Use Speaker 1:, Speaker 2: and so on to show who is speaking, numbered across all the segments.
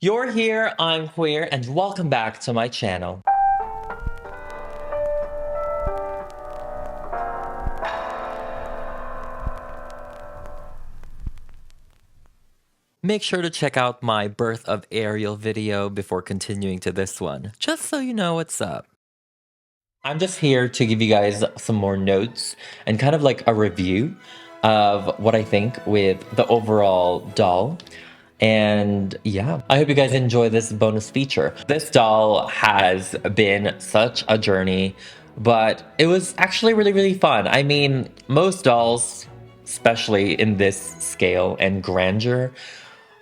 Speaker 1: You're here, I'm queer, and welcome back to my channel. Make sure to check out my Birth of Ariel video before continuing to this one, just so you know what's up. I'm just here to give you guys some more notes and kind of like a review of what I think with the overall doll. And yeah, I hope you guys enjoy this bonus feature. This doll has been such a journey, but it was actually really fun. I mean, most dolls, especially in this scale and grandeur,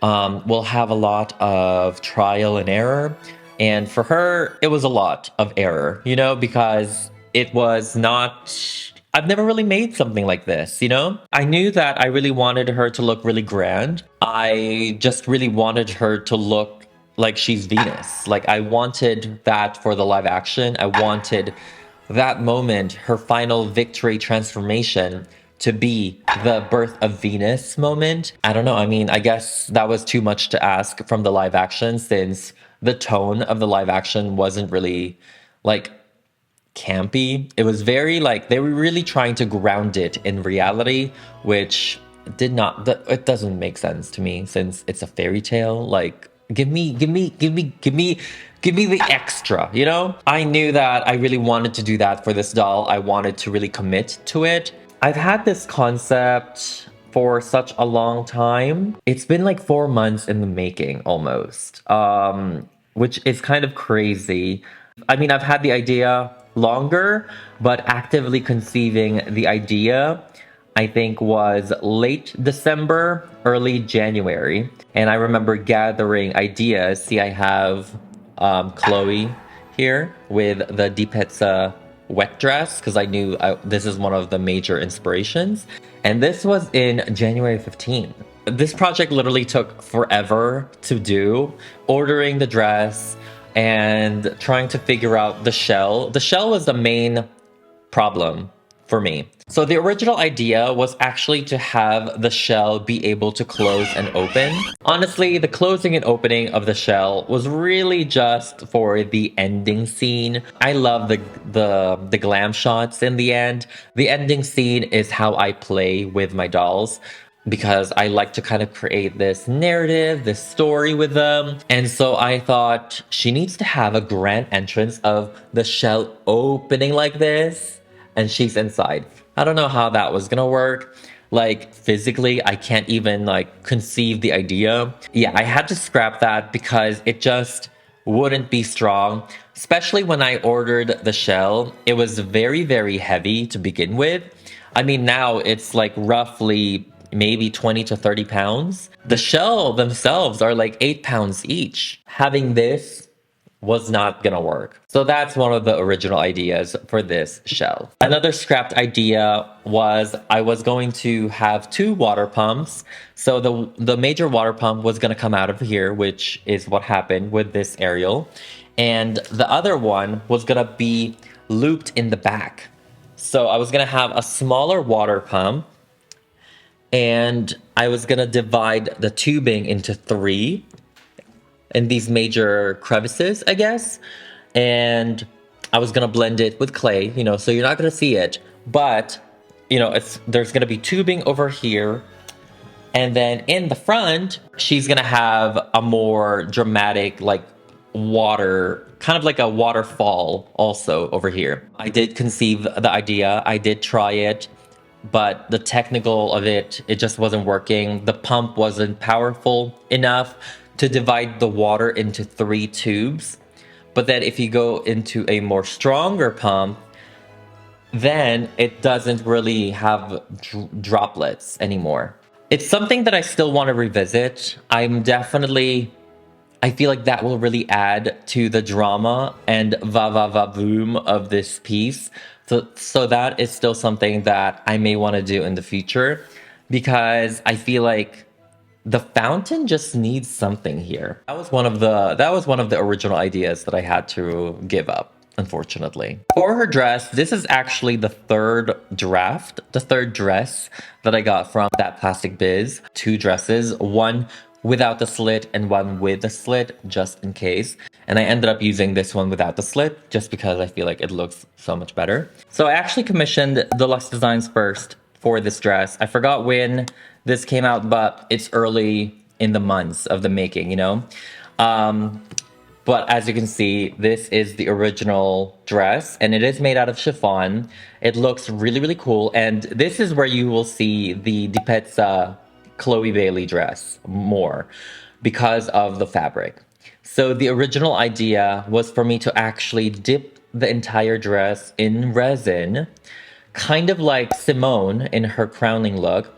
Speaker 1: will have a lot of trial and error. And for her, it was a lot of error, you know, because it was not. I've never really made something like this, you know? I knew that I really wanted her to look really grand. I just really wanted her to look like she's Venus. Like, I wanted that for the live action. I wanted that moment, her final victory transformation, to be the birth of Venus moment. I don't know. I mean, I guess that was too much to ask from the live action, since the tone of the live action wasn't really like campy. It was very like they were really trying to ground it in reality, which did not, it doesn't make sense to me since it's a fairy tale. Like, give me the extra, you know? I knew that I really wanted to do that for this doll. I wanted to really commit to it. I've had this concept for such a long time. It's been like 4 months in the making almost, which is kind of crazy. I mean, I've had the idea longer, but actively conceiving the idea, I think, was late December, early January. And I remember gathering ideas. See, I have Chloe here with the Di Pezza wet dress, because I knew this is one of the major inspirations. And this was in January 15th. This project literally took forever to do, ordering the dress and trying to figure out the shell. The shell was the main problem for me. So the original idea was actually to have the shell be able to close and open. Honestly, the closing and opening of the shell was really just for the ending scene. I love the glam shots in the end. The ending scene is how I play with my dolls, because I like to kind of create this narrative, this story with them. And so I thought she needs to have a grand entrance of the shell opening like this, and she's inside. I don't know how that was gonna work. Like, physically, I can't even like conceive the idea. Yeah, I had to scrap that because it just wouldn't be strong. Especially when I ordered the shell, it was very heavy to begin with. I mean, now it's like roughly maybe 20 to 30 pounds. The shell themselves are like 8 pounds each. Having this was not gonna work. So that's one of the original ideas for this shell. Another scrapped idea was I was going to have 2 water pumps. So the major water pump was gonna come out of here, which is what happened with this Ariel. And the other one was gonna be looped in the back. So I was gonna have a smaller water pump, and I was gonna divide the tubing into 3 in these major crevices, I guess. And I was gonna blend it with clay, you know, so you're not gonna see it, but you know, there's gonna be tubing over here. And then in the front, she's gonna have a more dramatic, like, water, kind of like a waterfall also over here. I did conceive the idea, I did try it, but the technical of it just wasn't working. The pump wasn't powerful enough to divide the water into 3 tubes. But then if you go into a more stronger pump, then it doesn't really have droplets anymore. It's something that I still want to revisit. I feel like that will really add to the drama and va-va-va-boom of this piece. So that is still something that I may want to do in the future, because I feel like the fountain just needs something here. That was one of the original ideas that I had to give up, unfortunately. For her dress, this is actually the third dress that I got from that Plastic Biz. 2 dresses, one without the slit and one with the slit, just in case. And I ended up using this one without the slit, just because I feel like it looks so much better. So I actually commissioned Deluxe Designs first for this dress. I forgot when this came out, but it's early in the months of the making, you know? But as you can see, this is the original dress, and it is made out of chiffon. It looks really, really cool. And this is where you will see the Di Pezza Chloe Bailey dress more because of the fabric. So the original idea was for me to actually dip the entire dress in resin, kind of like Simone in her crowning look,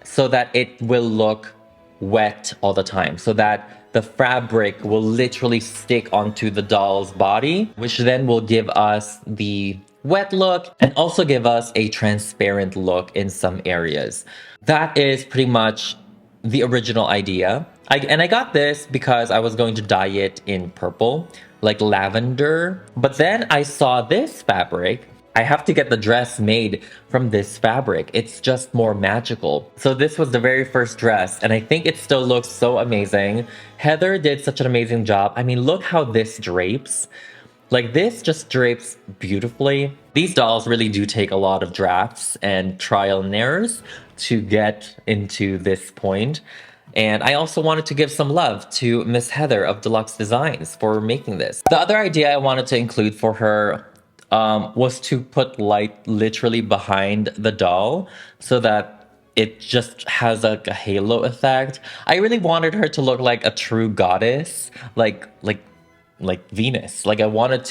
Speaker 1: so that it will look wet all the time, so that the fabric will literally stick onto the doll's body, which then will give us the wet look and also give us a transparent look in some areas. That is pretty much the original idea. I got this because I was going to dye it in purple, like lavender. But then I saw this fabric. I have to get the dress made from this fabric. It's just more magical. So this was the very first dress, and I think it still looks so amazing. Heather did such an amazing job. I mean, look how this drapes. Like, this just drapes beautifully. These dolls really do take a lot of drafts and trial and errors to get into this point. And I also wanted to give some love to Miss Heather of Deluxe Designs for making this. The other idea I wanted to include for her was to put light literally behind the doll so that it just has like a halo effect. I really wanted her to look like a true goddess, like Venus. Like I wanted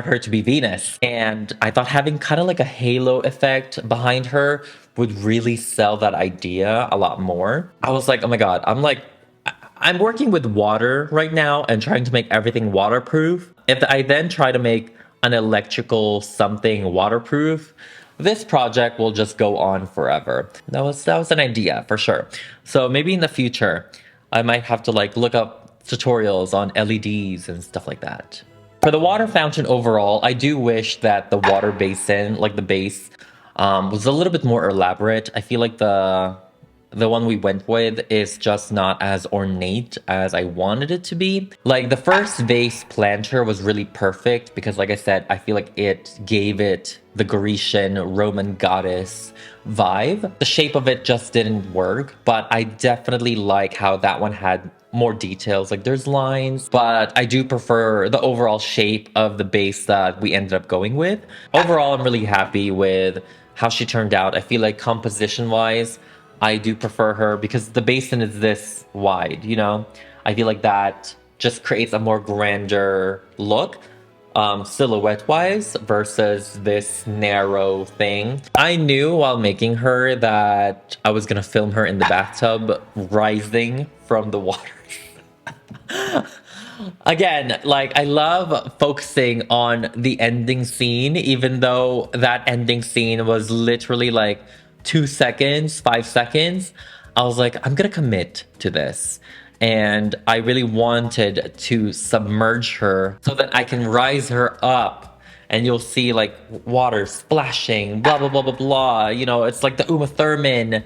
Speaker 1: her to be Venus. And I thought having kind of like a halo effect behind her would really sell that idea a lot more. I was like, oh my God, I'm working with water right now and trying to make everything waterproof. If I then try to make an electrical something waterproof, this project will just go on forever. That was an idea for sure. So maybe in the future, I might have to like look up tutorials on LEDs and stuff like that. For the water fountain overall, I do wish that the water basin, like the base, was a little bit more elaborate. I feel like the one we went with is just not as ornate as I wanted it to be. Like the first vase planter was really perfect because, like I said, I feel like it gave it the Grecian Roman goddess vibe. The shape of it just didn't work, but I definitely like how that one had more details. Like there's lines, but I do prefer the overall shape of the base that we ended up going with. Overall, I'm really happy with how she turned out. I feel like composition-wise, I do prefer her because the basin is this wide, you know? I feel like that just creates a more grander look, silhouette-wise, versus this narrow thing. I knew while making her that I was gonna film her in the bathtub, rising from the water. Again, like I love focusing on the ending scene, even though that ending scene was literally like 2 seconds, 5 seconds. I was like, I'm gonna commit to this. And I really wanted to submerge her so that I can rise her up and you'll see like water splashing, blah, blah, blah, blah, blah. You know, it's like the Uma Thurman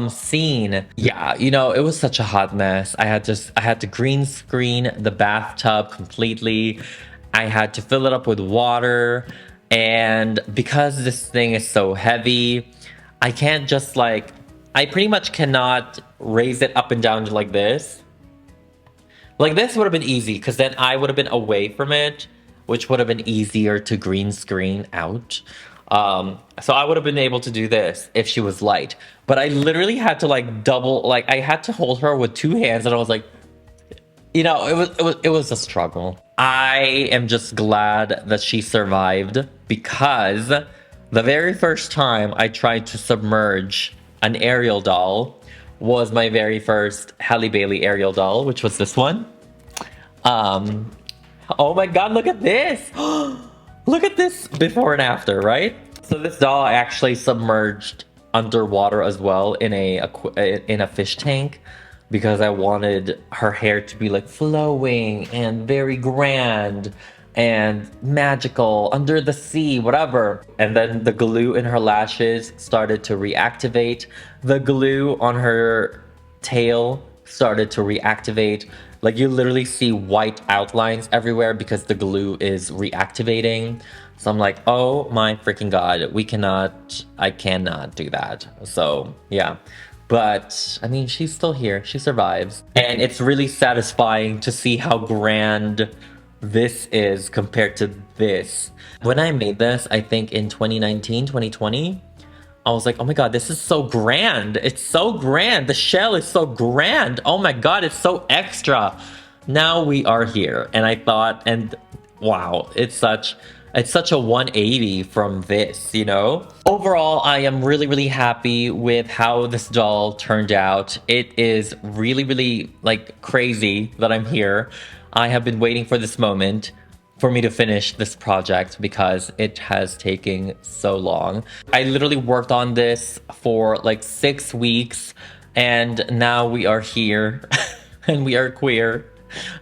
Speaker 1: scene. Yeah, you know, it was such a hot mess. I had to green screen the bathtub completely. I had to fill it up with water. And because this thing is so heavy, I can't just like, I pretty much cannot raise it up and down like this. Like this would have been easy because then I would have been away from it, which would have been easier to green screen out. So I would have been able to do this if she was light. But I literally had to like double, like I had to hold her with 2 hands and I was like, you know, it was a struggle. I am just glad that she survived because the very first time I tried to submerge an Ariel doll was my very first Halle Bailey Ariel doll, which was this one. Oh my God, look at this. Look at this before and after, right? So this doll I actually submerged underwater as well in a fish tank because I wanted her hair to be like flowing and very grand and magical under the sea, whatever. And then the glue in her lashes started to reactivate. The glue on her tail started to reactivate. Like you literally see white outlines everywhere because the glue is reactivating. So I'm like, oh my freaking god, I cannot do that. So yeah. But I mean, she's still here. She survives. And it's really satisfying to see how grand this is compared to this. When I made this, I think in 2019, 2020, I was like, oh my god, this is so grand. It's so grand. The shell is so grand. Oh my god, it's so extra. Now we are here. And I thought, and wow, it's such a 180 from this, you know? Overall, I am really, really happy with how this doll turned out. It is really, really like crazy that I'm here. I have been waiting for this moment for me to finish this project because it has taken so long. I literally worked on this for like 6 weeks and now we are here and we are queer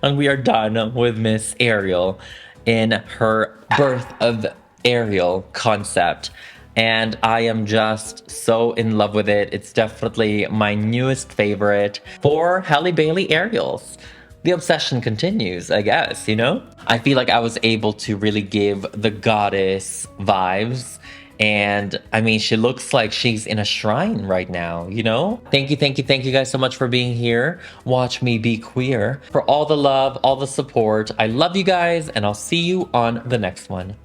Speaker 1: and we are done with Miss Ariel in her Birth of Ariel concept. And I am just so in love with it. It's definitely my newest favorite for Halle Bailey Ariels. The obsession continues, I guess, you know? I feel like I was able to really give the goddess vibes. And I mean, she looks like she's in a shrine right now, you know? Thank you guys so much for being here. Watch me be queer. For all the love, all the support. I love you guys, and I'll see you on the next one.